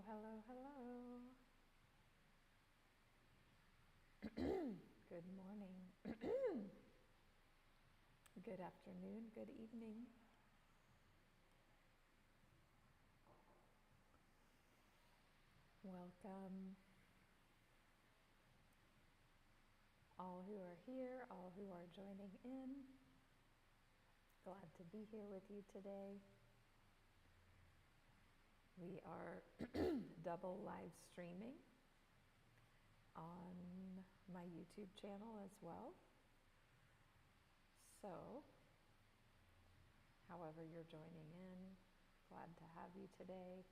Hello. Good morning. Good afternoon. Good evening. Welcome all who are here, all who are joining in. Glad to be here with you today. We are double live streaming on my YouTube channel as well. So, however you're joining in, glad to have you today.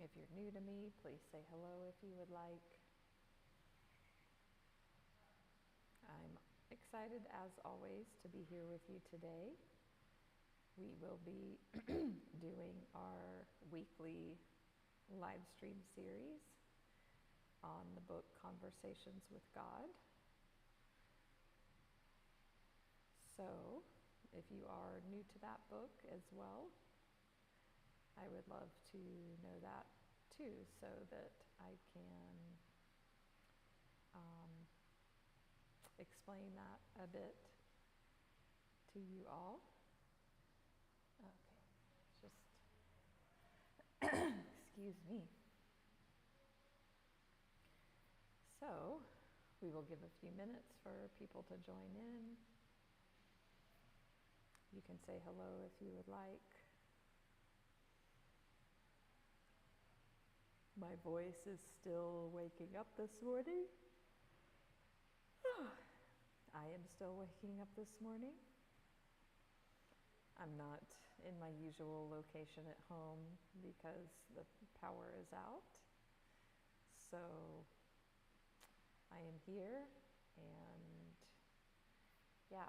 If you're new to me, please say hello if you would like. I'm excited as always to be here with you today. We will be doing our weekly live stream series on the book Conversations with God. So, if you are new to that book as well, I would love to know that too, so that I can explain that a bit to you all. Okay, just excuse me. So, we will give a few minutes for people to join in. You can say hello if you would like. My voice is still waking up this morning. I am still waking up this morning. I'm not in my usual location at home because the power is out. So I am here, and yeah,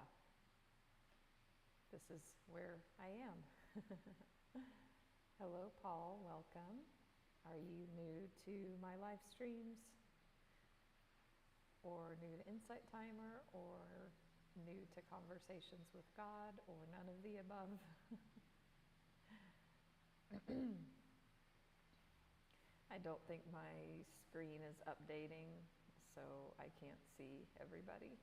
this is where I am. Hello, Paul, welcome. Are you new to my live streams, or new to Insight Timer, or new to Conversations with God, or none of the above? I don't think my screen is updating, so I can't see everybody,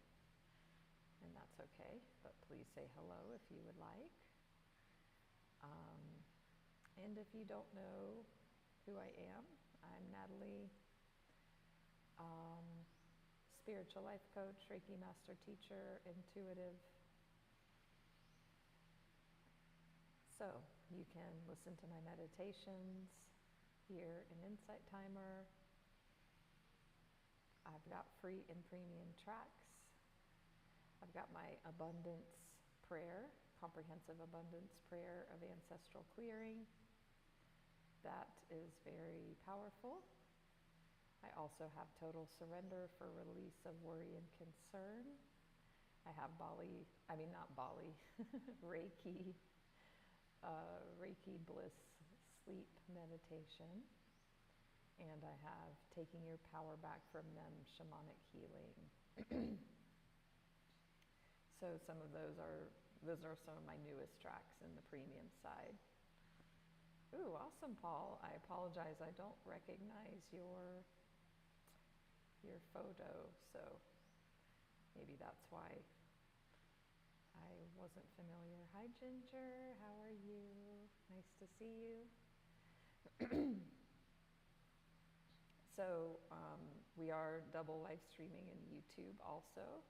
and that's okay, but please say hello if you would like. And if you don't know who I am, I'm Natalie, spiritual life coach, Reiki master teacher, intuitive. So you can listen to my meditations here in Insight Timer. I've got free and premium tracks. I've got my abundance prayer, comprehensive abundance prayer of ancestral clearing. That is very powerful. I also have total surrender for release of worry and concern. I have Reiki, Reiki bliss sleep meditation. And I have taking your power back from them, shamanic healing. So some of those are some of my newest tracks in the premium side. Ooh, awesome, Paul. I apologize, I don't recognize your photo, so maybe that's why I wasn't familiar. Hi, Ginger, how are you? Nice to see you. So we are double live streaming in YouTube also.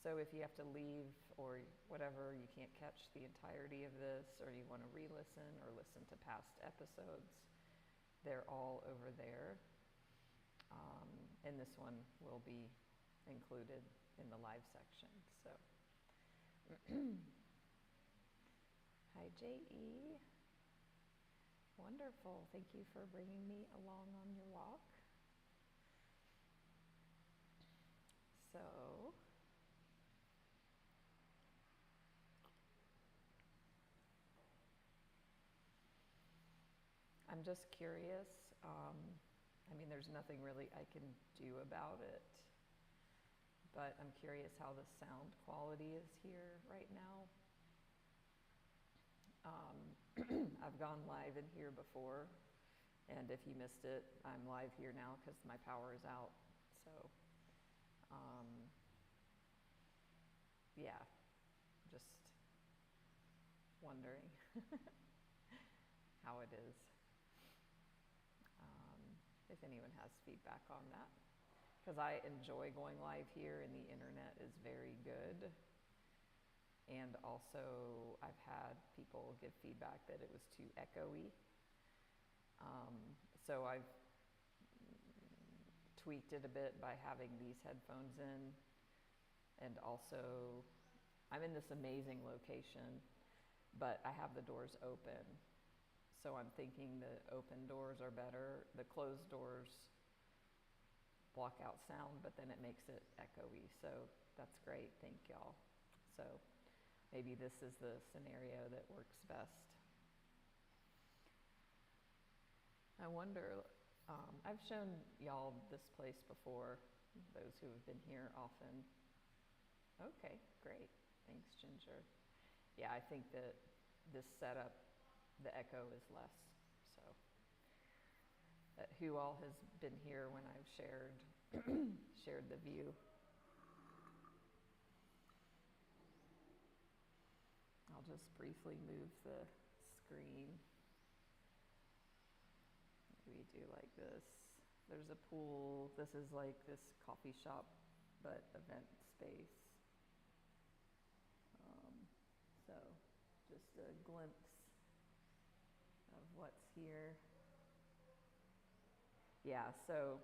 So if you have to leave or whatever, you can't catch the entirety of this, or you want to re-listen or listen to past episodes, they're all over there. And this one will be included in the live section. So, hi J.E. Wonderful. Thank you for bringing me along on your walk. So, I'm just curious. There's nothing really I can do about it, but I'm curious how the sound quality is here right now. I've gone live in here before, and if you missed it, I'm live here now because my power is out. So, yeah, just wondering how it is. If anyone has feedback on that, because I enjoy going live here and the internet is very good. And also I've had people give feedback that it was too echoey. So I've tweaked it a bit by having these headphones in, and also I'm in this amazing location, but I have the doors open. So I'm thinking the open doors are better. The closed doors block out sound, but then it makes it echoey. So that's great, thank y'all. So maybe this is the scenario that works best. I wonder, I've shown y'all this place before, those who have been here often. Okay, great, thanks Ginger. Yeah, I think that this setup, the echo is less, so. Who all has been here when I've shared the view? I'll just briefly move the screen. Maybe do like this. There's a pool. This is like this coffee shop, but event space. So just a glimpse of what's here. Yeah, so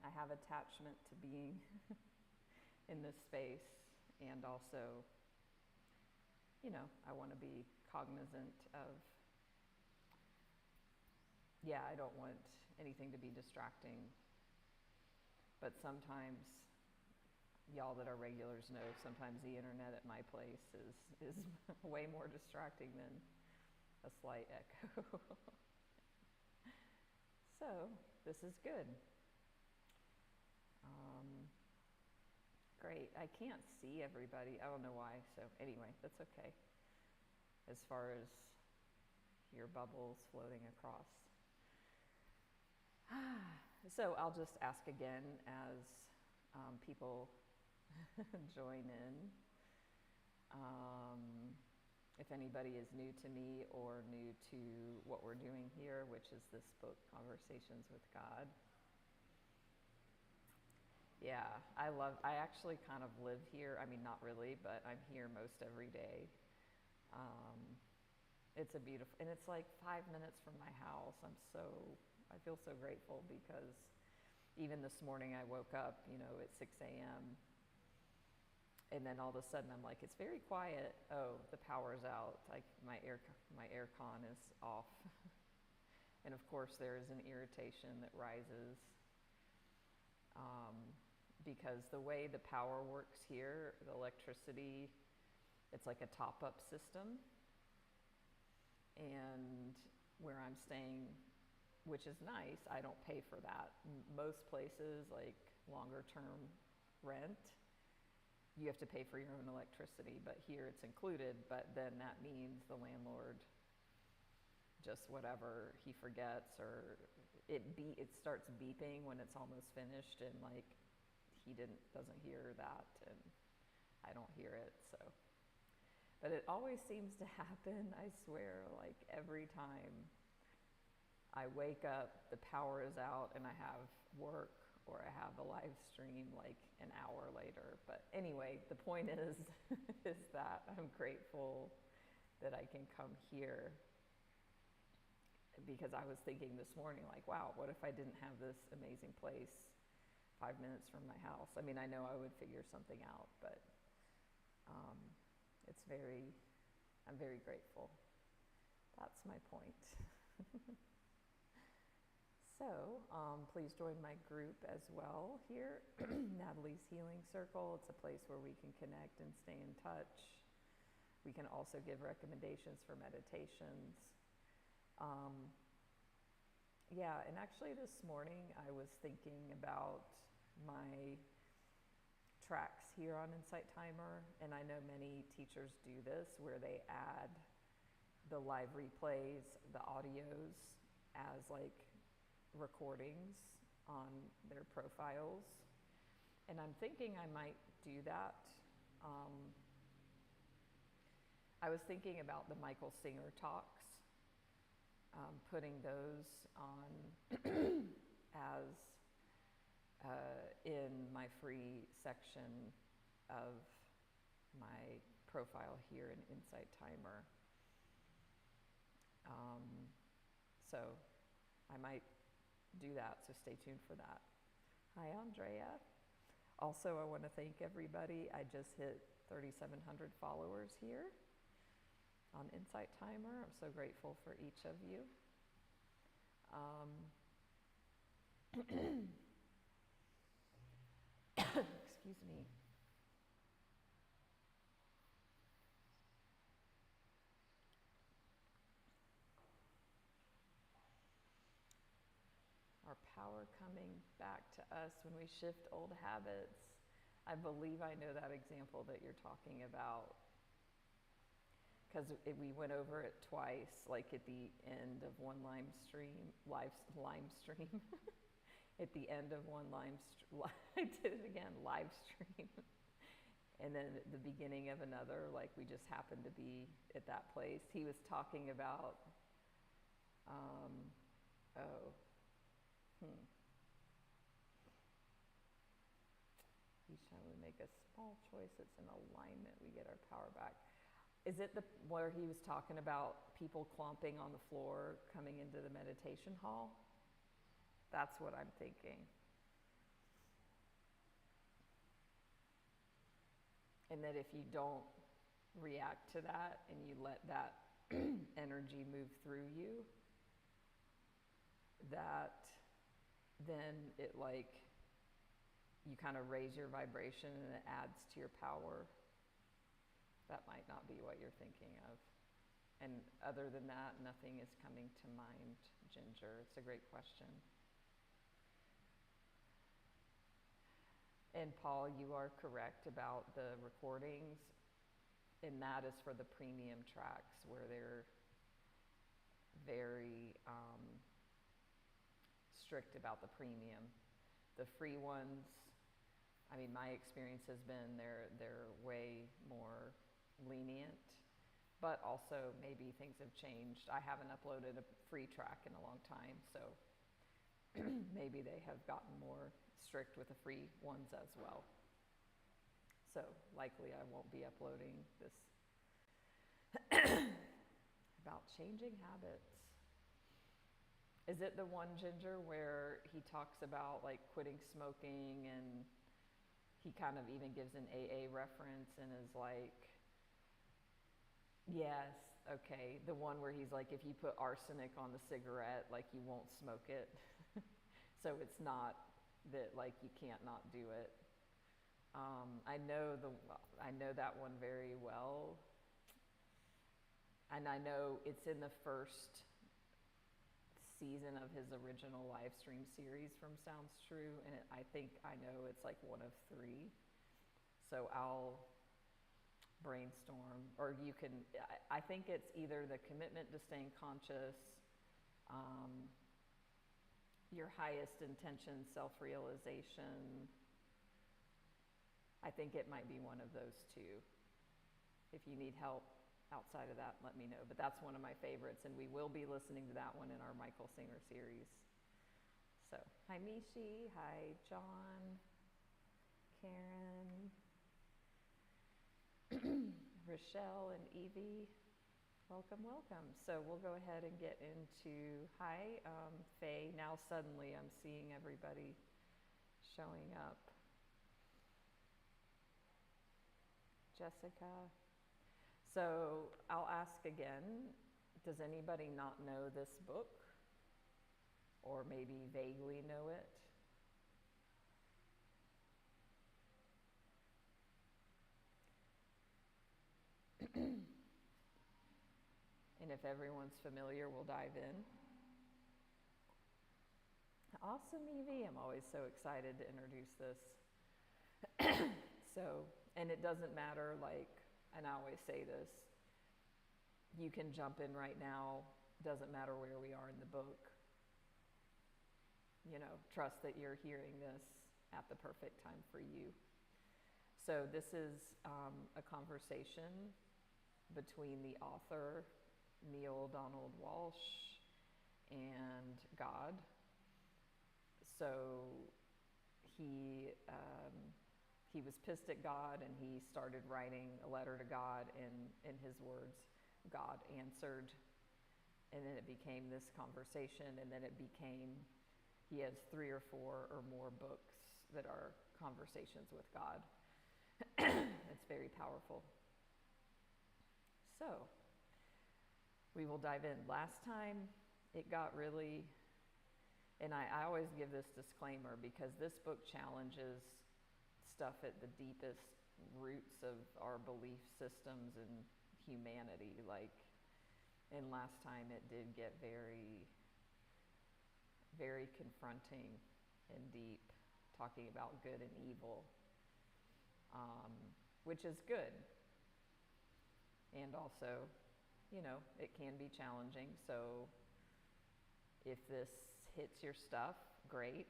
I have attachment to being in this space, and also, you know, I want to be cognizant of, yeah, I don't want anything to be distracting, but sometimes, y'all that are regulars know, sometimes the internet at my place is way more distracting than a slight echo. So, this is good. Great, I can't see everybody, I don't know why, so anyway, that's okay. As far as your bubbles floating across. So I'll just ask again as people join in. If anybody is new to me or new to what we're doing here, which is this book, Conversations with God. Yeah, I actually kind of live here. I mean, not really, but I'm here most every day. It's a beautiful, and it's like 5 minutes from my house. I feel so grateful because even this morning I woke up, you know, at 6 a.m. And then all of a sudden I'm like, it's very quiet. Oh, the power's out. Like my air con is off. And of course there is an irritation that rises. Because the way the power works here, the electricity, it's like a top-up system. And where I'm staying, which is nice, I don't pay for that. Most places, like longer-term rent, you have to pay for your own electricity, but here it's included, but then that means the landlord, just whatever, he forgets, or it starts beeping when it's almost finished, and like, he doesn't hear that, and I don't hear it, so. But it always seems to happen, I swear, like every time I wake up, the power is out, and I have work, or I have a live stream like an hour later. But anyway, the point is, is that I'm grateful that I can come here, because I was thinking this morning, like, wow, what if I didn't have this amazing place 5 minutes from my house? I mean, I know I would figure something out, but I'm very grateful. That's my point. So, please join my group as well here, Natalie's Healing Circle. It's a place where we can connect and stay in touch. We can also give recommendations for meditations. Yeah, and actually this morning I was thinking about my tracks here on Insight Timer, and I know many teachers do this where they add the live replays, the audios as like recordings on their profiles. And I'm thinking I might do that. I was thinking about the Michael Singer talks, putting those on as in my free section of my profile here in Insight Timer. So I might do that, so stay tuned for that. Hi, Andrea. Also, I want to thank everybody. I just hit 3,700 followers here on Insight Timer. I'm so grateful for each of you. Excuse me. Our power coming back to us when we shift old habits. I believe I know that example that you're talking about, because we went over it twice, like at the end of one live stream, at the end of one I did it again, live stream, and then at the beginning of another, like we just happened to be at that place. He was talking about, Each time we make a small choice that's in alignment, we get our power back. Is it where he was talking about people clomping on the floor coming into the meditation hall? That's what I'm thinking. And that if you don't react to that and you let that energy move through you, that then it you kind of raise your vibration and it adds to your power. That might not be what you're thinking of. And other than that, nothing is coming to mind, Ginger. It's a great question. And Paul, you are correct about the recordings, and that is for the premium tracks where they're very strict about the premium. The free ones, I mean, my experience has been they're way more lenient, but also maybe things have changed. I haven't uploaded a free track in a long time, so maybe they have gotten more strict with the free ones as well. So likely I won't be uploading this about changing habits. Is it the one, Ginger, where he talks about like quitting smoking, and he kind of even gives an AA reference and is like, yes, okay, the one where he's like, if you put arsenic on the cigarette, like you won't smoke it. So it's not that like you can't not do it. I know that one very well, and I know it's in the first season of his original live stream series from Sounds True, and I think I know it's like one of 3. So I'll brainstorm, or you can, I think it's either the commitment to staying conscious, your highest intention, self-realization. I think it might be one of those 2. If you need help outside of that, let me know. But that's one of my favorites, and we will be listening to that one in our Michael Singer series. So, hi Mishi, hi John, Karen, Rochelle and Evie. Welcome, welcome. So we'll go ahead and get into, hi Faye. Now suddenly I'm seeing everybody showing up. Jessica. So I'll ask again, does anybody not know this book? Or maybe vaguely know it? And if everyone's familiar, we'll dive in. Awesome, Evie. I'm always so excited to introduce this. So, and it doesn't matter, like, and I always say this, you can jump in right now, doesn't matter where we are in the book. You know, trust that you're hearing this at the perfect time for you. So this is a conversation between the author, Neale Donald Walsch, and God. So he was pissed at God, and he started writing a letter to God, and in his words, God answered. And then it became this conversation, and then it became, he has 3 or 4 or more books that are conversations with God. It's very powerful. So, we will dive in. Last time, it got really, and I always give this disclaimer because this book challenges stuff at the deepest roots of our belief systems and humanity. Like, and last time it did get very, very confronting and deep, talking about good and evil, which is good. And also, you know, it can be challenging. So if this hits your stuff, great.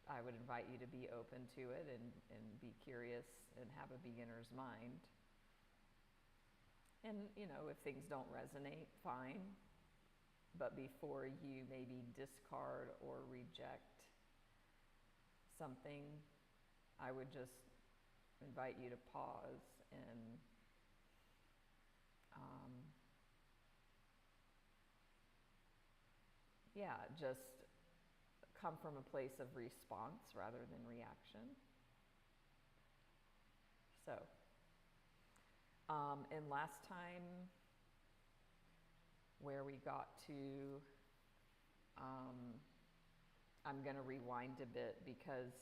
I would invite you to be open to it and be curious and have a beginner's mind. And, you know, if things don't resonate, fine. But before you maybe discard or reject something, I would just invite you to pause and just come from a place of response rather than reaction. So, and last time where we got to, I'm going to rewind a bit because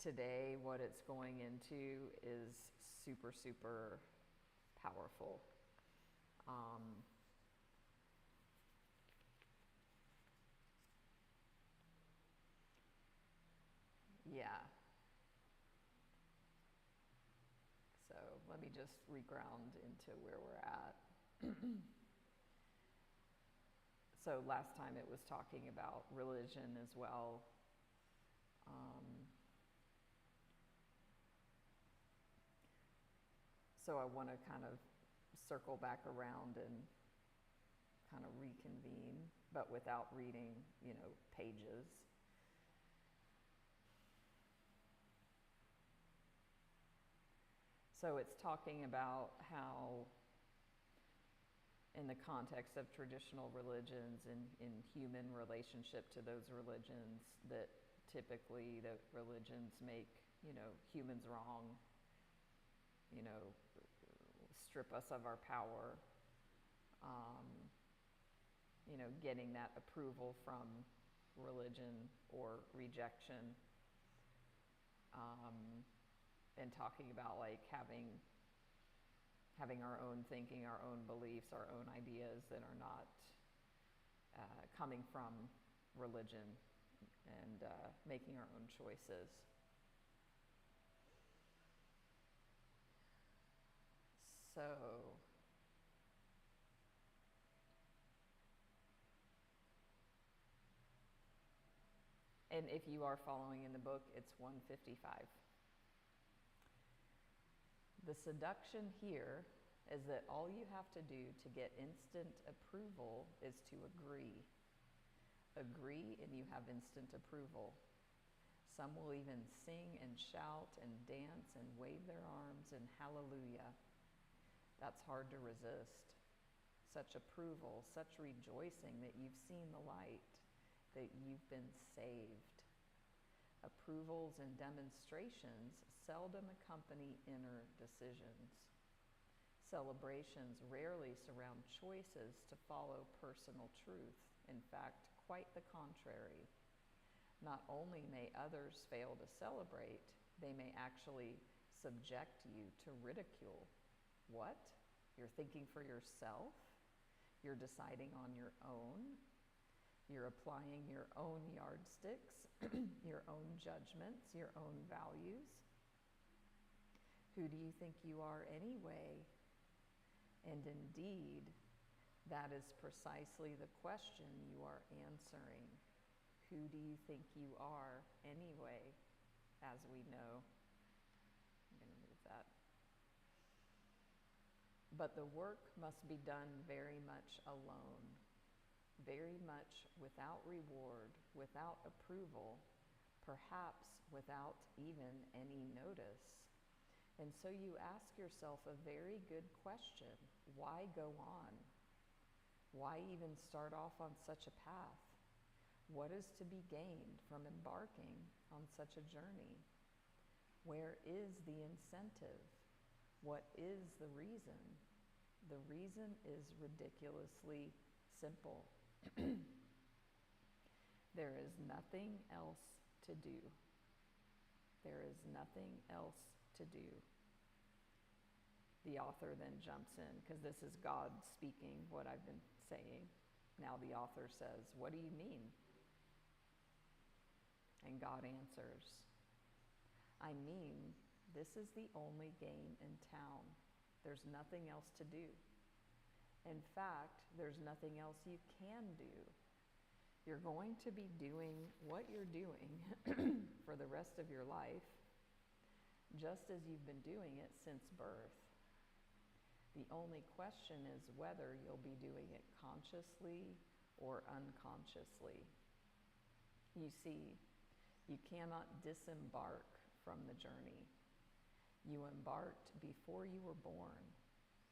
today what it's going into is super, super powerful. Yeah. So let me just reground into where we're at. So last time it was talking about religion as well. So I want to kind of circle back around and kind of reconvene, but without reading, you know, pages. So it's talking about how, in the context of traditional religions and in human relationship to those religions, that typically the religions make, you know, humans wrong, you know, strip us of our power, you know, getting that approval from religion or rejection, and talking about like having our own thinking, our own beliefs, our own ideas that are not coming from religion, and making our own choices. So, and if you are following in the book, it's 155. The seduction here is that all you have to do to get instant approval is to agree. Agree and you have instant approval. Some will even sing and shout and dance and wave their arms and hallelujah. That's hard to resist. Such approval, such rejoicing that you've seen the light, that you've been saved. Approvals and demonstrations seldom accompany inner decisions. Celebrations rarely surround choices to follow personal truth. In fact, quite the contrary. Not only may others fail to celebrate, they may actually subject you to ridicule. What? You're thinking for yourself? You're deciding on your own? You're applying your own yardsticks, your own judgments, your own values. Who do you think you are anyway? And indeed, that is precisely the question you are answering. Who do you think you are anyway? As we know. I'm going to move that. But the work must be done very much alone, very much without reward, without approval, perhaps without even any notice. And so you ask yourself a very good question. Why go on? Why even start off on such a path? What is to be gained from embarking on such a journey? Where is the incentive? What is the reason? The reason is ridiculously simple. There is nothing else to do. There is nothing else to do. The author then jumps in, because this is God speaking what I've been saying. Now the author says, what do you mean? And God answers, I mean, this is the only game in town. There's nothing else to do. In fact, there's nothing else you can do. You're going to be doing what you're doing for the rest of your life, just as you've been doing it since birth. The only question is whether you'll be doing it consciously or unconsciously. You see, you cannot disembark from the journey. You embarked before you were born.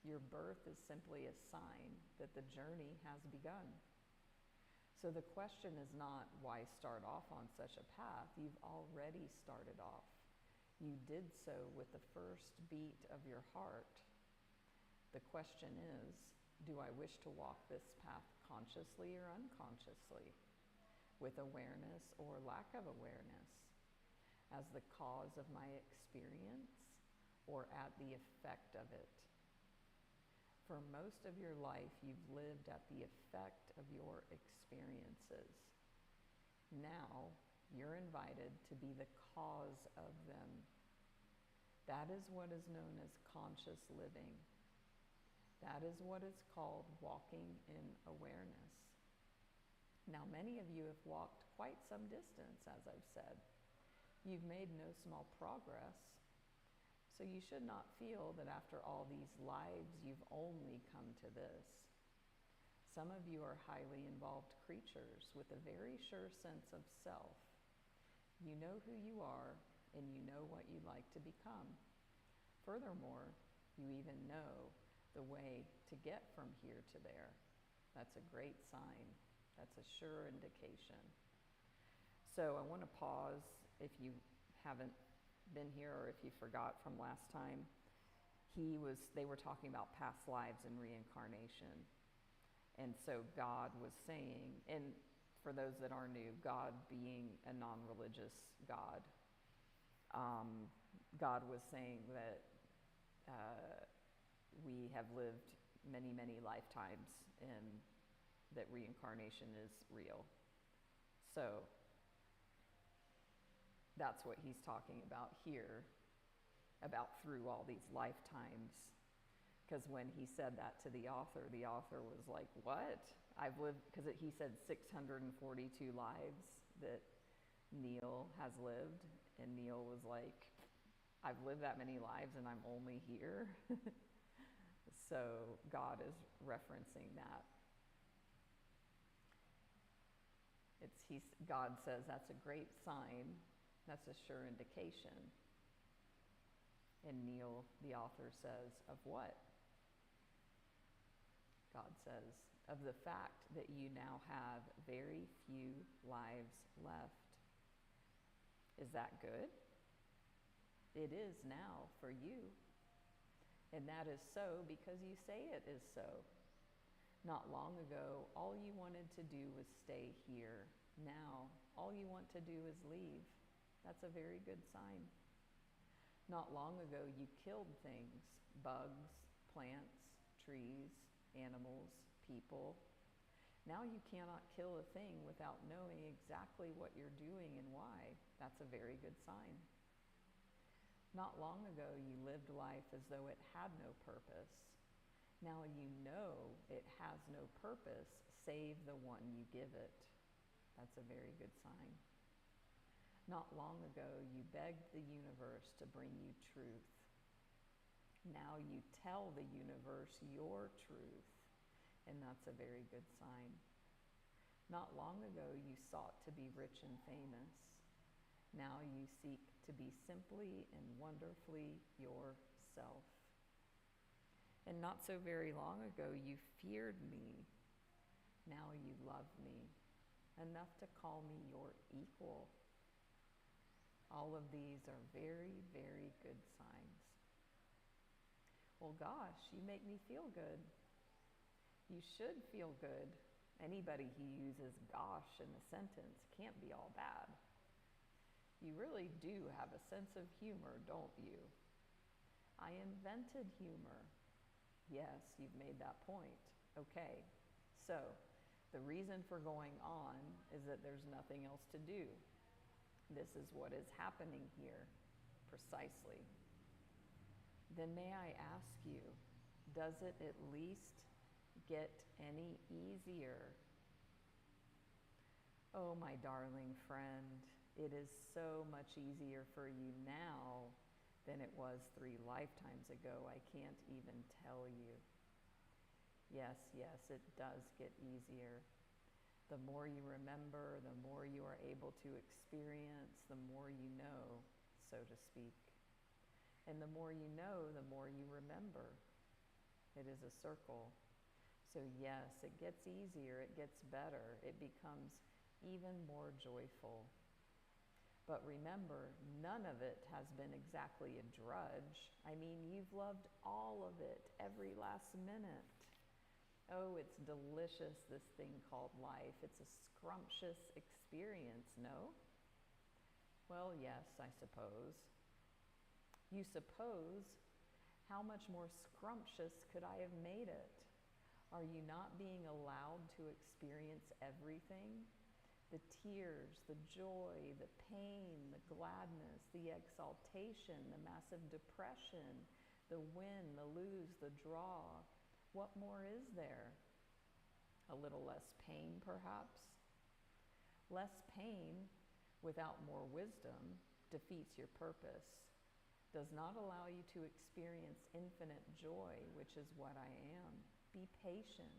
Your birth is simply a sign that the journey has begun. So the question is not why start off on such a path. You've already started off. You did so with the first beat of your heart. The question is, do I wish to walk this path consciously or unconsciously, with awareness or lack of awareness, as the cause of my experience or at the effect of it? For most of your life, you've lived at the effect of your experiences. Now, you're invited to be the cause of them. That is what is known as conscious living. That is what is called walking in awareness. Now, many of you have walked quite some distance, as I've said. You've made no small progress. So you should not feel that after all these lives, you've only come to this. Some of you are highly involved creatures with a very sure sense of self. You know who you are, and you know what you'd like to become. Furthermore, you even know the way to get from here to there. That's a great sign. That's a sure indication. So I want to pause if you haven't been here or if you forgot from last time. They were talking about past lives and reincarnation. And so God was saying, and for those that are new, God being a non-religious God, God was saying that we have lived many, many lifetimes and that reincarnation is real. So that's what he's talking about here, about through all these lifetimes. Because when he said that to the author was like, what? I've lived, because he said 642 lives that Neale has lived. And Neale was like, I've lived that many lives and I'm only here. So God is referencing that. God says that's a great sign. That's a sure indication. And Neale, the author, says, of what? God says, of the fact that you now have very few lives left. Is that good? It is now for you. And that is so because you say it is so. Not long ago, all you wanted to do was stay here. Now, all you want to do is leave. That's a very good sign. Not long ago, you killed things, bugs, plants, trees, animals, people. Now you cannot kill a thing without knowing exactly what you're doing and why. That's a very good sign. Not long ago, you lived life as though it had no purpose. Now you know it has no purpose save the one you give it. That's a very good sign. Not long ago, you begged the universe to bring you truth. Now you tell the universe your truth, and that's a very good sign. Not long ago, you sought to be rich and famous. Now you seek to be simply and wonderfully yourself. And not so very long ago, you feared me. Now you love me enough to call me your equal. All of these are very, very good signs. Well, gosh, you make me feel good. You should feel good. Anybody who uses gosh in a sentence can't be all bad. You really do have a sense of humor, don't you? I invented humor. Yes, you've made that point. Okay, so the reason for going on is that there's nothing else to do. This is what is happening here, precisely. Then may I ask you, does it at least get any easier? Oh, my darling friend, it is so much easier for you now than it was 3 lifetimes ago. I can't even tell you. Yes, it does get easier. The more you remember, the more you are able to experience, the more you know, so to speak. And the more you know, the more you remember. It is a circle. So yes, it gets easier, it gets better, it becomes even more joyful. But remember, none of it has been exactly a drudge. I mean, you've loved all of it, every last minute. Oh, it's delicious, this thing called life. It's a scrumptious experience, no? Well, yes, I suppose. You suppose, how much more scrumptious could I have made it? Are you not being allowed to experience everything? The tears, the joy, the pain, the gladness, the exaltation, the massive depression, the win, the lose, the draw. What more is there? A little less pain, perhaps? Less pain without more wisdom defeats your purpose, does not allow you to experience infinite joy, which is what I am. Be patient.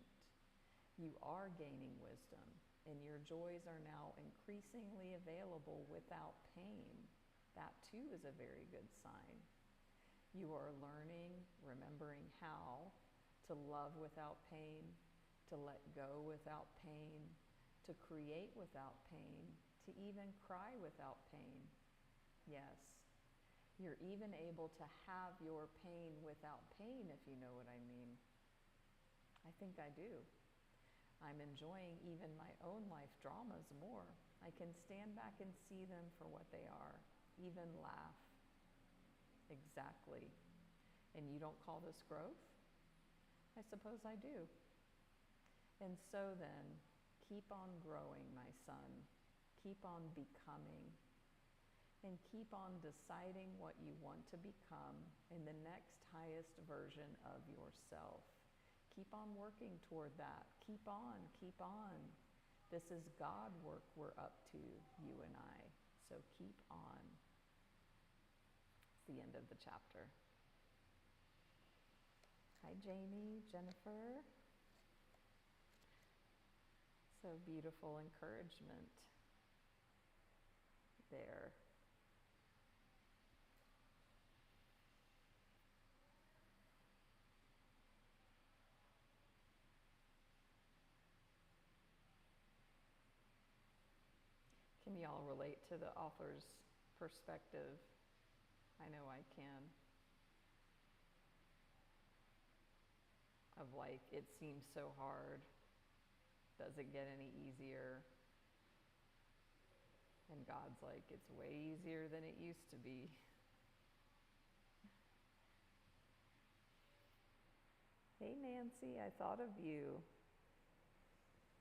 You are gaining wisdom, and your joys are now increasingly available without pain. That too is a very good sign. You are learning, remembering how to love without pain, to let go without pain, to create without pain, to even cry without pain. Yes, you're even able to have your pain without pain, if you know what I mean. I think I do. I'm enjoying even my own life dramas more. I can stand back and see them for what they are, even laugh. Exactly. And you don't call this growth? I suppose I do. And so then, keep on growing, my son. Keep on becoming. And keep on deciding what you want to become in the next highest version of yourself. Keep on working toward that. Keep on, keep on. This is God work we're up to, you and I. So keep on. It's the end of the chapter. Hi, Jamie, Jennifer. So beautiful encouragement there. Can y'all relate to the author's perspective? I know I can. Of like, it seems so hard. Does it get any easier? And God's like, it's way easier than it used to be. Hey, Nancy, I thought of you.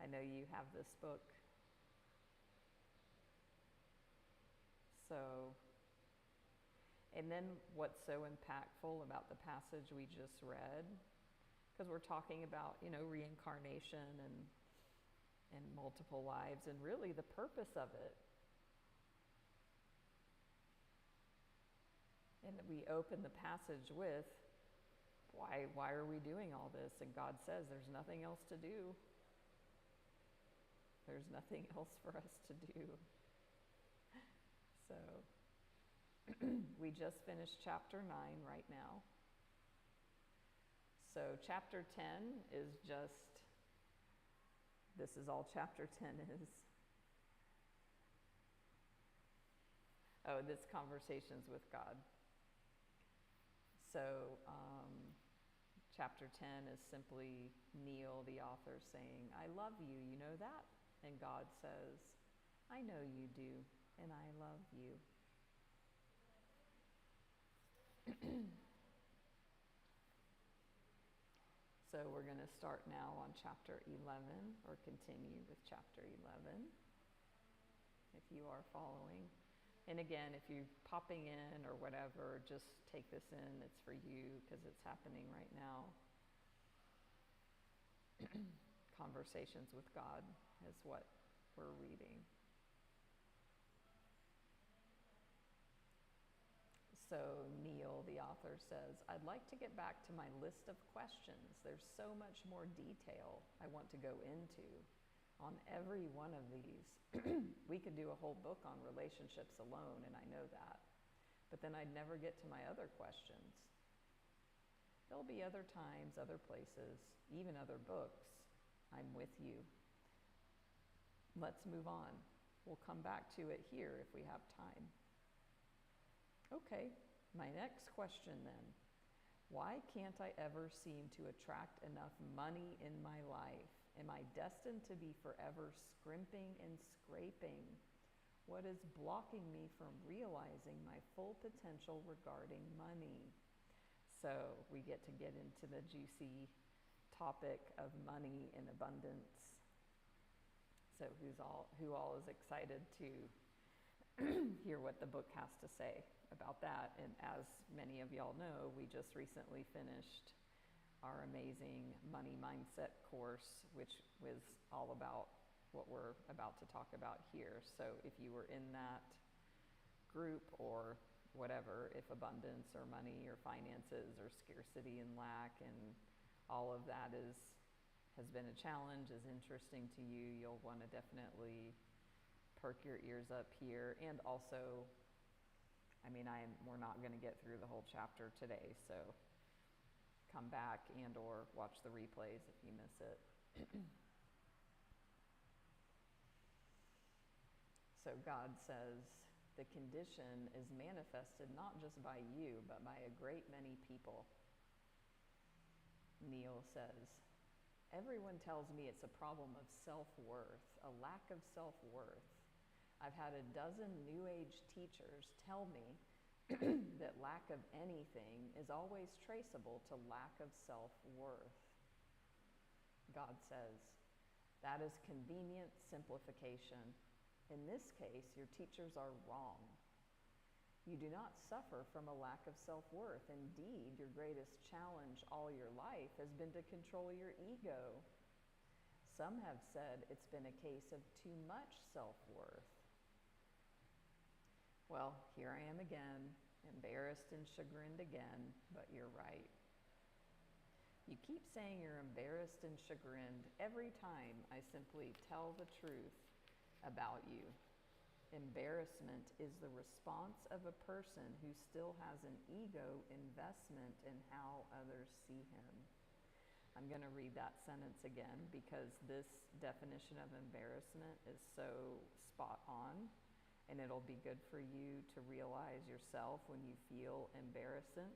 I know you have this book. So, and then what's so impactful about the passage we just read, because we're talking about, reincarnation and multiple lives, and really the purpose of it. And we open the passage with, why are we doing all this? And God says there's nothing else to do. There's nothing else for us to do. So, we just finished chapter 9 right now. So chapter 10 is just, this is all chapter 10 is. Oh, this conversations with God. So chapter 10 is simply Neale, the author, saying, I love you, you know that? And God says, I know you do, and I love you. So we're going to start now on chapter 11, or continue with chapter 11, if you are following. And again, if you're popping in or whatever, just take this in. It's for you because it's happening right now. Conversations with God is what we're reading. So Neale, the author, says, I'd like to get back to my list of questions. There's so much more detail I want to go into on every one of these. We could do a whole book on relationships alone, and I know that. But then I'd never get to my other questions. There'll be other times, other places, even other books. I'm with you. Let's move on. We'll come back to it here if we have time. Okay, my next question then. Why can't I ever seem to attract enough money in my life? Am I destined to be forever scrimping and scraping? What is blocking me from realizing my full potential regarding money? So we get into the juicy topic of money and abundance. So who all is excited to hear what the book has to say about that? And as many of y'all know, we just recently finished our amazing money mindset course, which was all about what we're about to talk about here. So if you were in that group or whatever, if abundance or money or finances or scarcity and lack and all of that has been a challenge, is interesting to you, you'll want to definitely perk your ears up here. And also, we're not going to get through the whole chapter today, so come back and or watch the replays if you miss it. So God says, the condition is manifested not just by you, but by a great many people. Neale says, everyone tells me it's a problem of self-worth, a lack of self-worth. I've had a dozen New Age teachers tell me that lack of anything is always traceable to lack of self-worth. God says, that is convenient simplification. In this case, your teachers are wrong. You do not suffer from a lack of self-worth. Indeed, your greatest challenge all your life has been to control your ego. Some have said it's been a case of too much self-worth. Well, here I am again, embarrassed and chagrined again, but you're right. You keep saying you're embarrassed and chagrined every time I simply tell the truth about you. Embarrassment is the response of a person who still has an ego investment in how others see him. I'm going to read that sentence again because this definition of embarrassment is so spot on. And it'll be good for you to realize yourself when you feel embarrassment,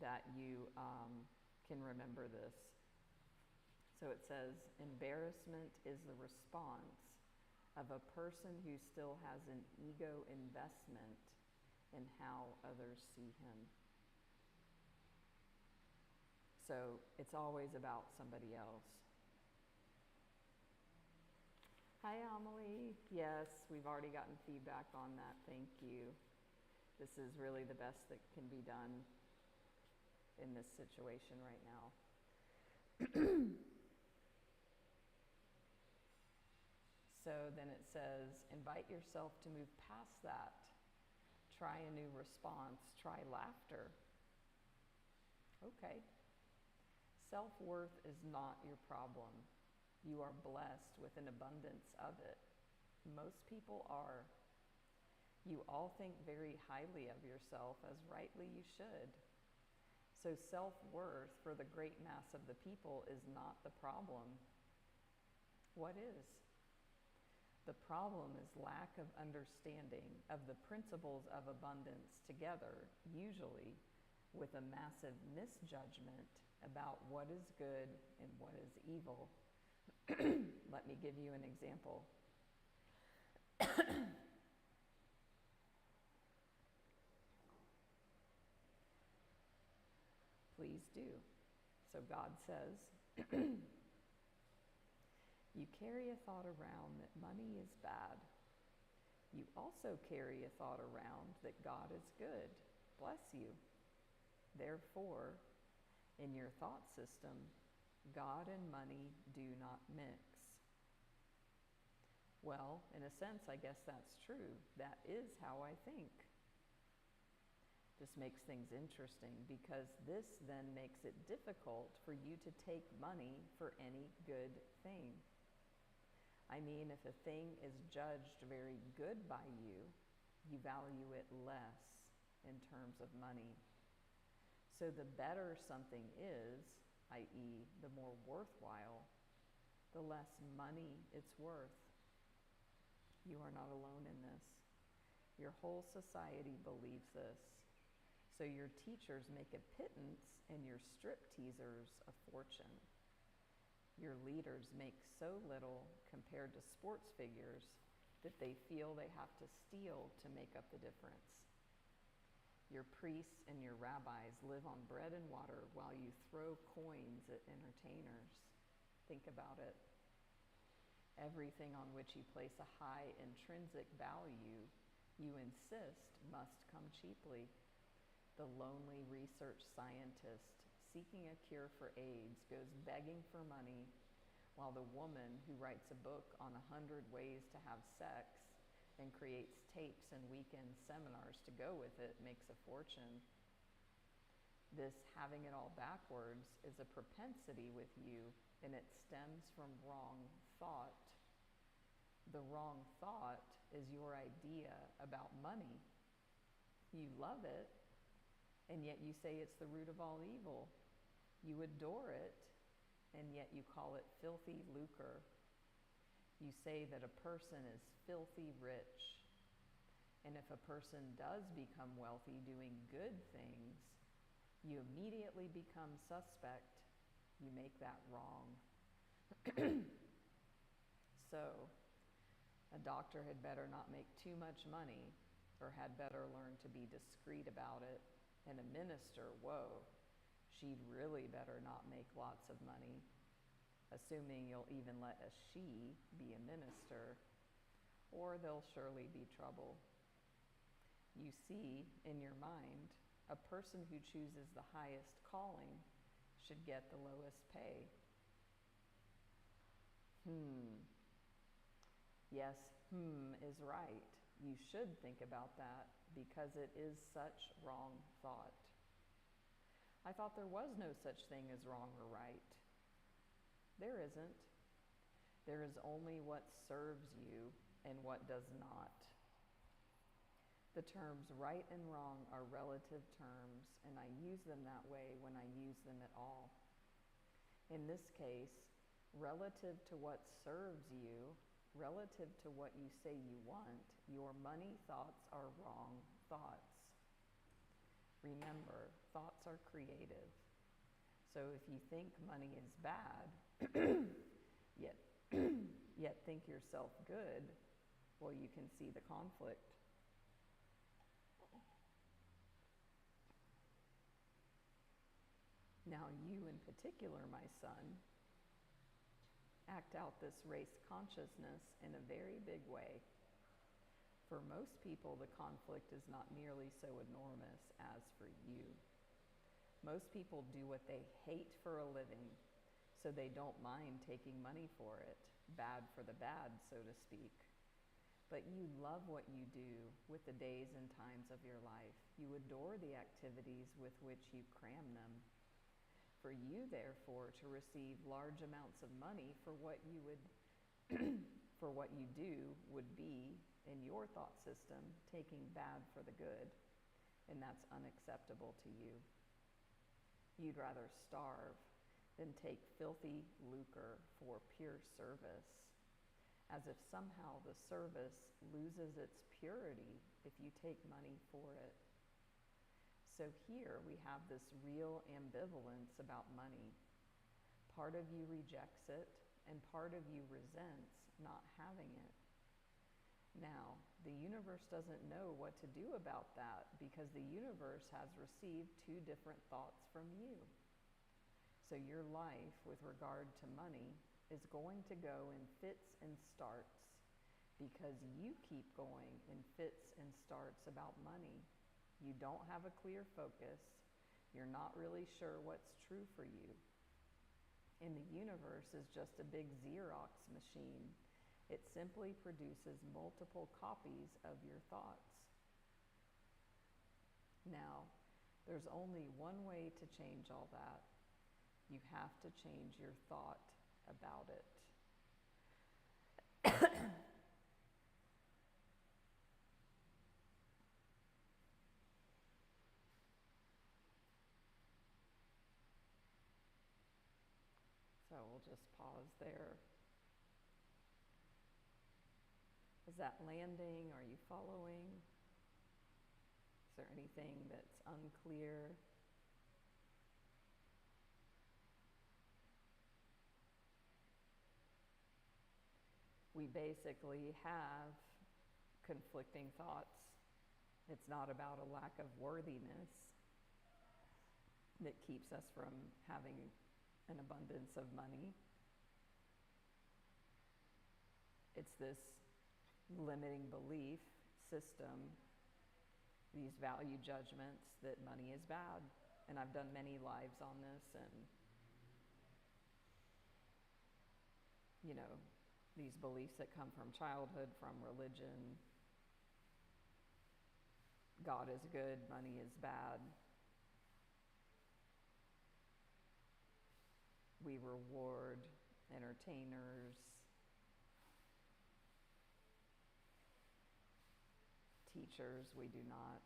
that you can remember this. So it says, embarrassment is the response of a person who still has an ego investment in how others see him. So it's always about somebody else. Hi, Amelie. Yes, we've already gotten feedback on that. Thank you. This is really the best that can be done in this situation right now. So then it says, invite yourself to move past that. Try a new response. Try laughter. Okay. Self-worth is not your problem. You are blessed with an abundance of it. Most people are. You all think very highly of yourself, as rightly you should. So self-worth for the great mass of the people is not the problem. What is? The problem is lack of understanding of the principles of abundance together, usually with a massive misjudgment about what is good and what is evil. Let me give you an example. Please do. So God says, you carry a thought around that money is bad. You also carry a thought around that God is good. Bless you. Therefore, in your thought system, God and money do not mix. Well, in a sense, I guess that's true. That is how I think. This makes things interesting because this then makes it difficult for you to take money for any good thing. I mean, if a thing is judged very good by you, you value it less in terms of money. So the better something is, i.e., the more worthwhile, the less money it's worth. You are not alone in this. Your whole society believes this. So your teachers make a pittance and your strip-teasers a fortune. Your leaders make so little compared to sports figures that they feel they have to steal to make up the difference. Your priests and your rabbis live on bread and water while you throw coins at entertainers. Think about it. Everything on which you place a high intrinsic value, you insist must come cheaply. The lonely research scientist seeking a cure for AIDS goes begging for money, while the woman who writes a book on 100 ways to have sex and creates tapes and weekend seminars to go with it makes a fortune. This having it all backwards is a propensity with you, and it stems from wrong thought. The wrong thought is your idea about money. You love it, and yet you say it's the root of all evil. You adore it, and yet you call it filthy lucre. You say that a person is filthy rich. And if a person does become wealthy doing good things, you immediately become suspect. You make that wrong. So, a doctor had better not make too much money, or had better learn to be discreet about it. And a minister, whoa, she'd really better not make lots of money, assuming you'll even let a she be a minister, or there'll surely be trouble. You see, in your mind, a person who chooses the highest calling should get the lowest pay. Yes, is right. You should think about that because it is such wrong thought. I thought there was no such thing as wrong or right. There isn't. There is only what serves you and what does not. The terms right and wrong are relative terms, and I use them that way when I use them at all. In this case, relative to what serves you, relative to what you say you want, your money thoughts are wrong thoughts. Remember, thoughts are creative. So if you think money is bad, yet think yourself good, well, you can see the conflict. Now you in particular, my son, act out this race consciousness in a very big way. For most people, the conflict is not nearly so enormous as for you. Most people do what they hate for a living, so they don't mind taking money for it, bad for the bad, so to speak. But you love what you do with the days and times of your life. You adore the activities with which you cram them. For you, therefore, to receive large amounts of money for what you would for what you do would be, in your thought system, taking bad for the good, and that's unacceptable to you. You'd rather starve than take filthy lucre for pure service, as if somehow the service loses its purity if you take money for it. So here we have this real ambivalence about money. Part of you rejects it, and part of you resents not having it. Now, the universe doesn't know what to do about that because the universe has received two different thoughts from you. So your life with regard to money is going to go in fits and starts because you keep going in fits and starts about money. You don't have a clear focus. You're not really sure what's true for you. And the universe is just a big Xerox machine. It simply produces multiple copies of your thoughts. Now, there's only one way to change all that. You have to change your thought about it. So we'll just pause there. Is that landing? Are you following? Is there anything that's unclear? We basically have conflicting thoughts. It's not about a lack of worthiness that keeps us from having an abundance of money. It's this limiting belief system, these value judgments that money is bad. And I've done many lives on this, and you know, these beliefs that come from childhood, from religion. God is good, money is bad. We reward entertainers, teachers, we do not.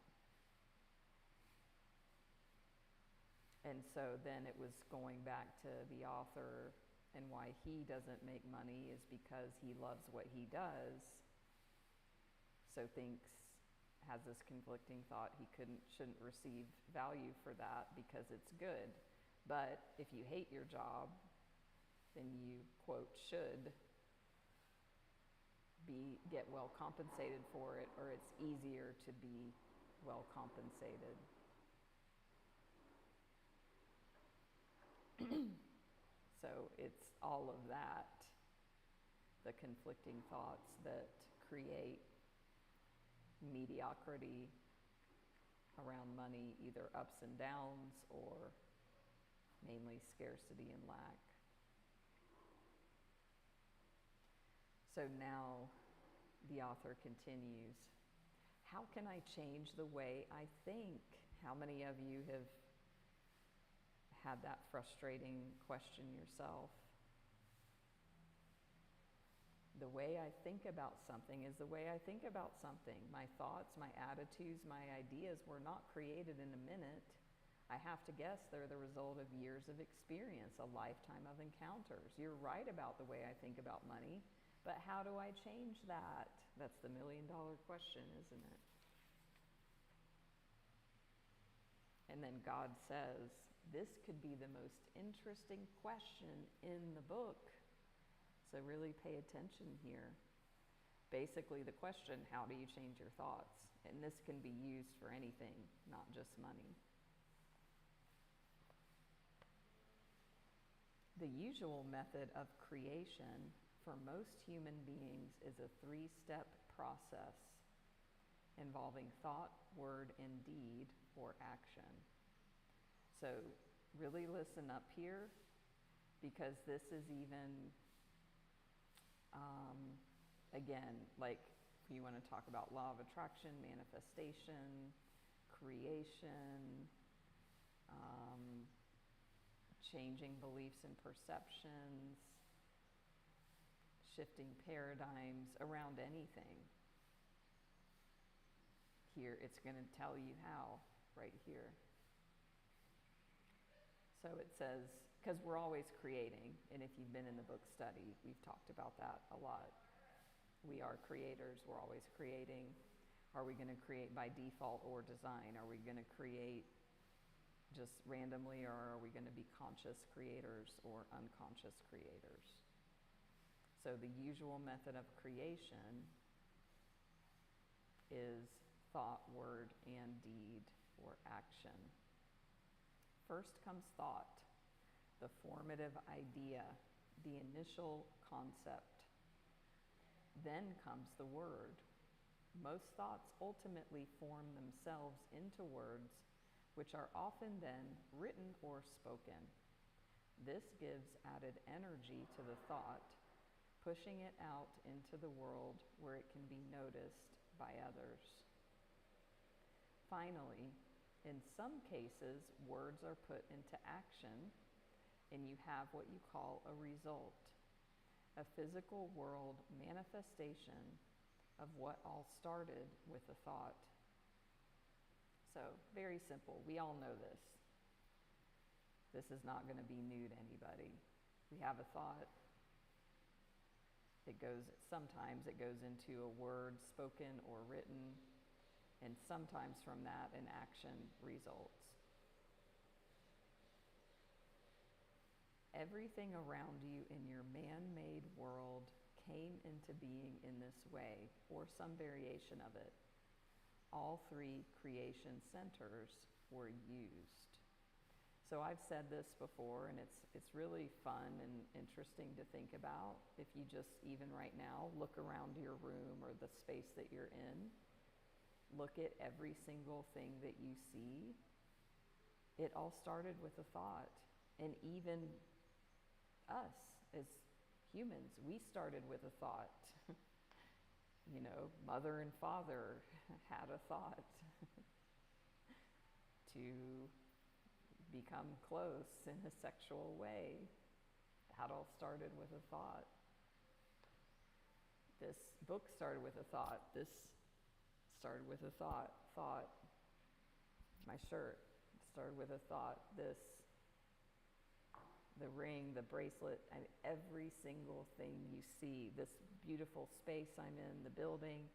And so then it was going back to the author, and why he doesn't make money is because he loves what he does. So has this conflicting thought he shouldn't receive value for that because it's good. But if you hate your job, then you, quote, should get well compensated for it, or it's easier to be well compensated. So it's all of that, the conflicting thoughts that create mediocrity around money, either ups and downs or mainly scarcity and lack. So now the author continues, how can I change the way I think? How many of you have had that frustrating question yourself? The way I think about something is the way I think about something. My thoughts, my attitudes, my ideas were not created in a minute. I have to guess they're the result of years of experience, a lifetime of encounters. You're right about the way I think about money, but how do I change that? That's the million-dollar question, isn't it? And then God says, this could be the most interesting question in the book. So really pay attention here. Basically the question, how do you change your thoughts? And this can be used for anything, not just money. The usual method of creation for most human beings is a 3-step process involving thought, word, and deed, or action. So really listen up here, because this is even, again, like you want to talk about law of attraction, manifestation, creation, changing beliefs and perceptions, shifting paradigms around anything. Here, it's going to tell you how, right here. So it says, because we're always creating, and if you've been in the book study, we've talked about that a lot. We are creators, we're always creating. Are we going to create by default or design? Are we going to create just randomly, or are we going to be conscious creators or unconscious creators? So the usual method of creation is thought, word, and deed, or action. First comes thought, the formative idea, the initial concept. Then comes the word. Most thoughts ultimately form themselves into words, which are often then written or spoken. This gives added energy to the thought, pushing it out into the world where it can be noticed by others. Finally, in some cases, words are put into action, and you have what you call a result, a physical world manifestation of what all started with a thought. So, very simple. We all know this. This is not going to be new to anybody. We have a thought. Sometimes it goes into a word spoken or written, and sometimes from that an action results. Everything around you in your man-made world came into being in this way, or some variation of it. All 3 creation centers were used. So I've said this before, and it's really fun and interesting to think about. If you just, even right now, look around your room or the space that you're in, look at every single thing that you see. It all started with a thought. And even us as humans, we started with a thought. Mother and father had a thought to become close in a sexual way. That all started with a thought. This book started with a thought. This started with a thought. My shirt started with a thought. The ring, the bracelet, and every single thing you see, this beautiful space I'm in, the building,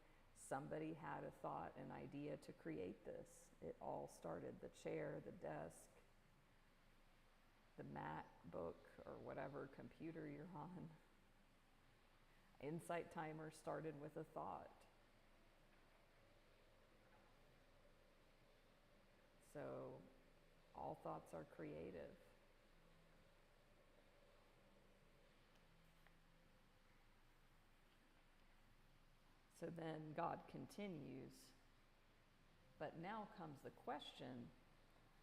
somebody had a thought, an idea to create this. It all started, the chair, the desk, the MacBook, or whatever computer you're on. Insight timer started with a thought. So all thoughts are creative. So then God continues, but now comes the question,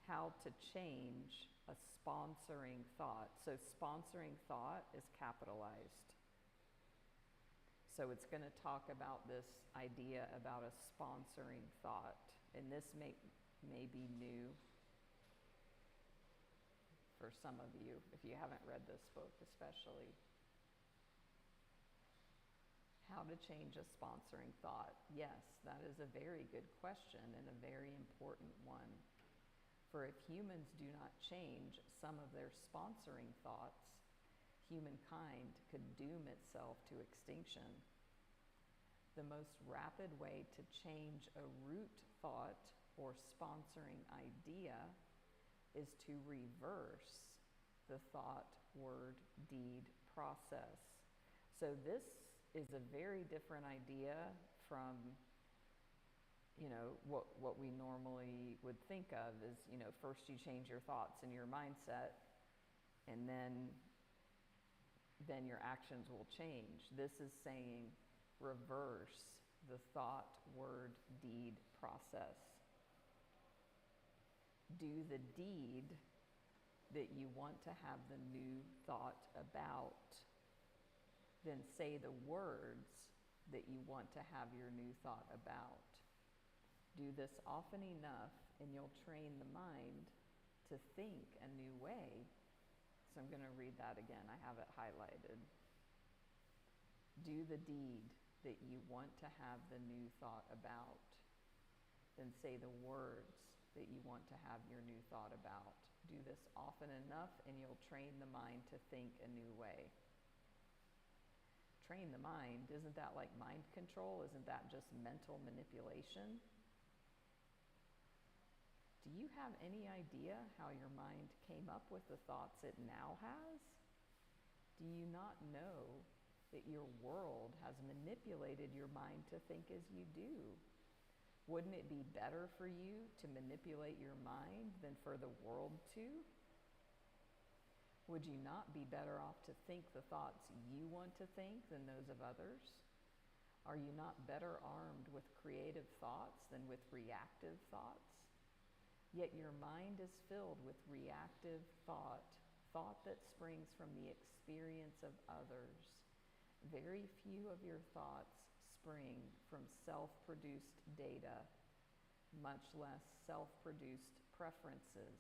how to change a sponsoring thought. So sponsoring thought is capitalized. So it's going to talk about this idea about a sponsoring thought. And this may be new for some of you, if you haven't read this book especially. How to change a sponsoring thought? Yes, that is a very good question and a very important one. For if humans do not change some of their sponsoring thoughts, humankind could doom itself to extinction. The most rapid way to change a root thought or sponsoring idea is to reverse the thought, word, deed process. So this is a very different idea from, what we normally would think of is, first you change your thoughts and your mindset, and then then your actions will change. This is saying reverse the thought, word, deed process. Do the deed that you want to have the new thought about. Then say the words that you want to have your new thought about. Do this often enough and you'll train the mind to think a new way. So I'm going to read that again. I have it highlighted. Do the deed that you want to have the new thought about. Then say the words that you want to have your new thought about. Do this often enough and you'll train the mind to think a new way. Train the mind, isn't that like mind control? Isn't that just mental manipulation? Do you have any idea how your mind came up with the thoughts it now has? Do you not know that your world has manipulated your mind to think as you do? Wouldn't it be better for you to manipulate your mind than for the world to? Would you not be better off to think the thoughts you want to think than those of others? Are you not better armed with creative thoughts than with reactive thoughts? Yet your mind is filled with reactive thought that springs from the experience of others. Very few of your thoughts spring from self-produced data, much less self-produced preferences.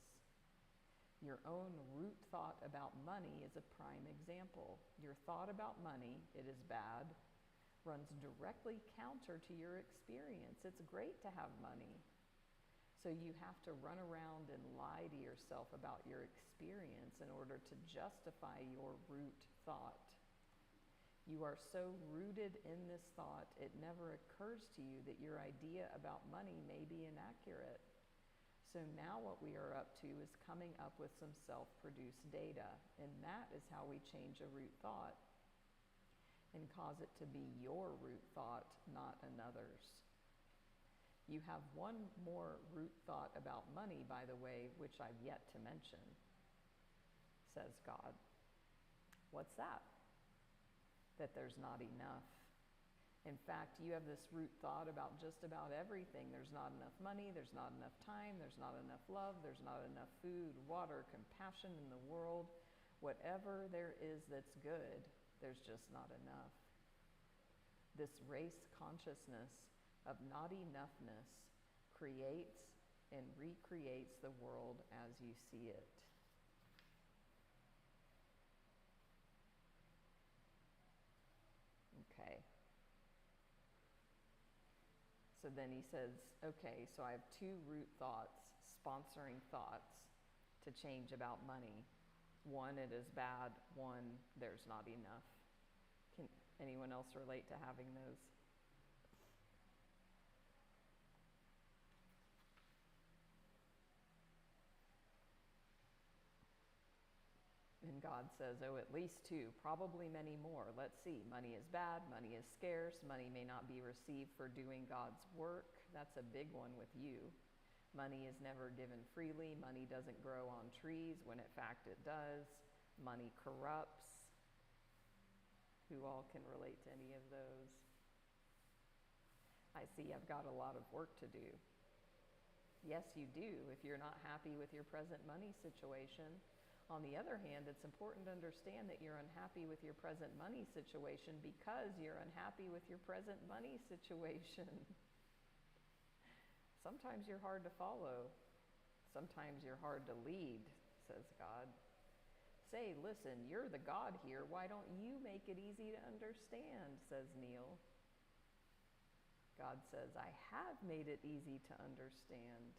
Your own root thought about money is a prime example. Your thought about money, it is bad, runs directly counter to your experience. It's great to have money. So you have to run around and lie to yourself about your experience in order to justify your root thought. You are so rooted in this thought, it never occurs to you that your idea about money may be inaccurate. So now what we are up to is coming up with some self-produced data, and that is how we change a root thought and cause it to be your root thought, not another's. You have one more root thought about money, by the way, which I've yet to mention, says God. What's that? That there's not enough. In fact, you have this root thought about just about everything. There's not enough money, there's not enough time, there's not enough love, there's not enough food, water, compassion in the world. Whatever there is that's good, there's just not enough. This race consciousness of not enoughness creates and recreates the world as you see it. Okay. So then he says, okay, so I have two root thoughts, sponsoring thoughts to change about money. One, it is bad. One, there's not enough. Can anyone else relate to having those? And God says, oh, at least two, probably many more. Let's see. Money is bad. Money is scarce. Money may not be received for doing God's work. That's a big one with you. Money is never given freely. Money doesn't grow on trees when in fact it does. Money corrupts. Who all can relate to any of those? I see I've got a lot of work to do. Yes, you do, if you're not happy with your present money situation. On the other hand, it's important to understand that you're unhappy with your present money situation because you're unhappy with your present money situation. Sometimes you're hard to follow. Sometimes you're hard to lead, says God. Say, listen, you're the God here. Why don't you make it easy to understand, says Neale. God says, I have made it easy to understand.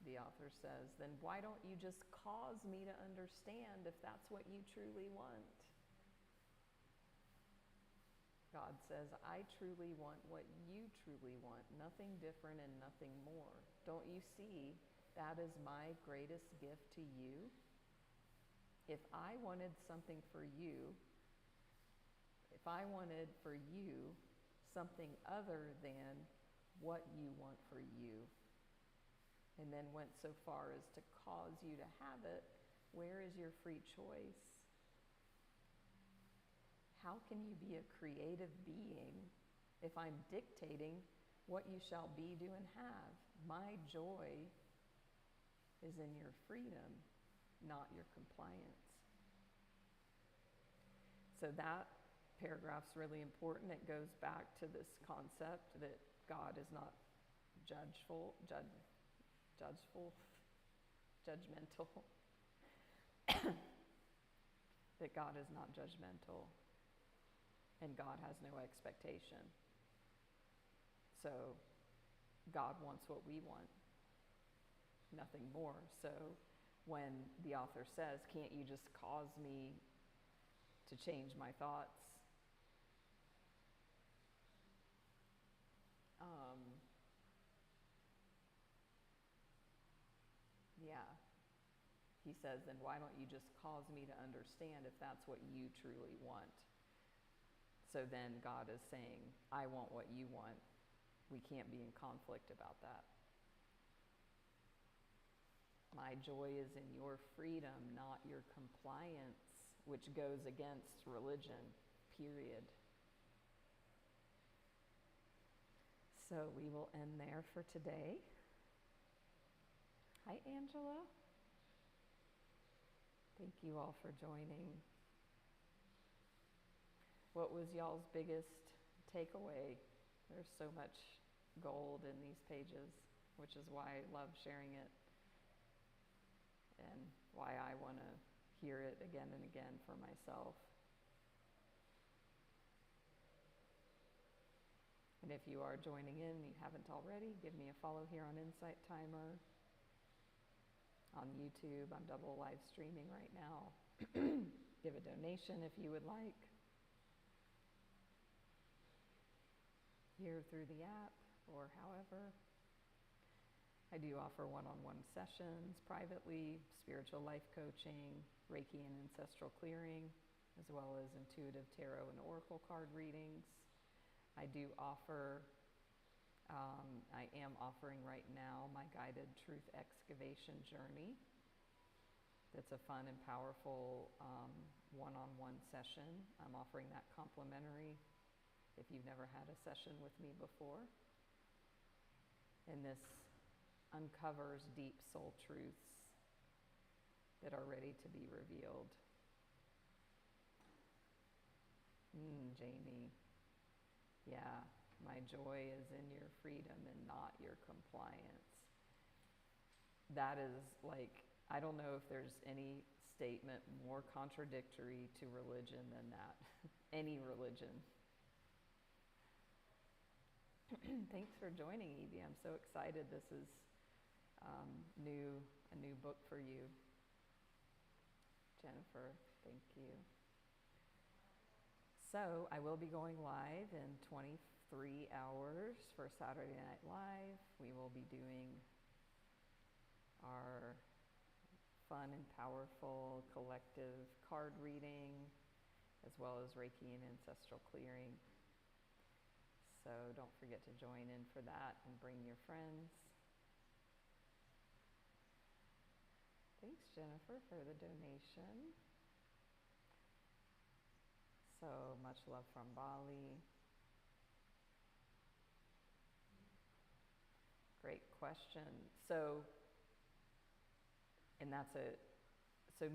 The author says, then why don't you just cause me to understand if that's what you truly want? God says, I truly want what you truly want, nothing different and nothing more. Don't you see that is my greatest gift to you? If I wanted something for you, if I wanted for you something other than what you want for you, and then went so far as to cause you to have it, Where is your free choice? How can you be a creative being if I'm dictating what you shall be, do, and have? My joy is in your freedom, not your compliance. So that paragraph's really important. It goes back to this concept that God is not judgmental, that God is not judgmental, and God has no expectation. So God wants what we want, nothing more. So when the author says, can't you just cause me to change my thoughts? Yeah. He says, then why don't you just cause me to understand if that's what you truly want? So then God is saying, I want what you want. We can't be in conflict about that. My joy is in your freedom, not your compliance, which goes against religion, period. So we will end there for today. Hi, Angela. Thank you all for joining. What was y'all's biggest takeaway? There's so much gold in these pages, which is why I love sharing it and why I want to hear it again and again for myself. And if you are joining in, you haven't already, give me a follow here on Insight Timer. On YouTube, I'm double live streaming right now. Give a donation if you would like. Here through the app or however. I do offer one-on-one sessions privately, spiritual life coaching, Reiki and Ancestral Clearing, as well as intuitive tarot and oracle card readings. I do offer I am offering right now my guided truth excavation journey. That's a fun and powerful one-on-one session. I'm offering that complimentary if you've never had a session with me before. And this uncovers deep soul truths that are ready to be revealed. Jamie. Yeah. My joy is in your freedom and not your compliance. That is like, I don't know if there's any statement more contradictory to religion than that. Any religion. Thanks for joining, Evie. I'm so excited. This is a new book for you. Jennifer, thank you. So I will be going live in 23 hours for Saturday Night Live. We will be doing our fun and powerful collective card reading, as well as Reiki and Ancestral Clearing. So don't forget to join in for that and bring your friends. Thanks, Jennifer, for the donation. So much love from Bali. Great question. So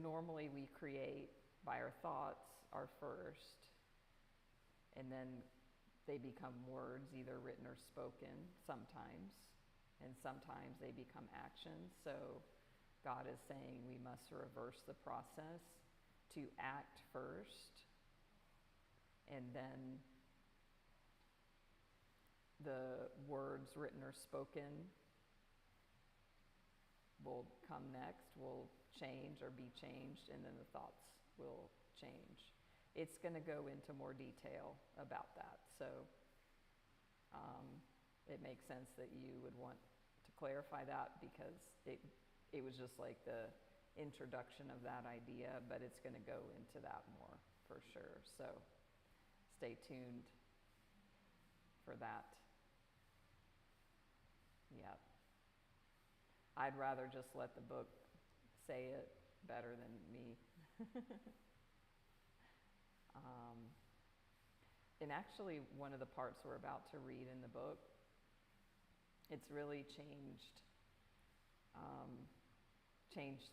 normally we create by our thoughts are first, and then they become words, either written or spoken sometimes, and sometimes they become actions. So God is saying we must reverse the process to act first, and then the words written or spoken will come next, will change or be changed, and then the thoughts will change. It's going to go into more detail about that. So it makes sense that you would want to clarify that, because it was just like the introduction of that idea, but it's going to go into that more for sure. So stay tuned for that. Yep. I'd rather just let the book say it better than me. And actually, one of the parts we're about to read in the book, it's really changed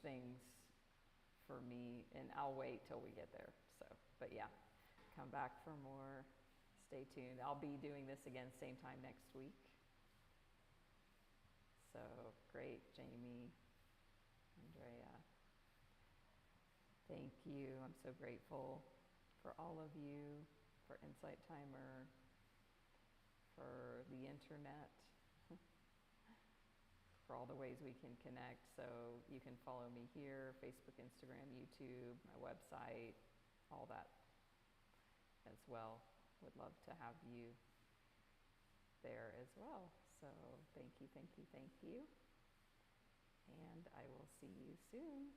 things for me, and I'll wait till we get there. So, but yeah, come back for more. Stay tuned. I'll be doing this again same time next week. So great, Jamie, Andrea. Thank you. I'm so grateful for all of you, for Insight Timer, for the internet, for all the ways we can connect. So you can follow me here, Facebook, Instagram, YouTube, my website, all that as well. Would love to have you there as well. So thank you, thank you, thank you. And I will see you soon.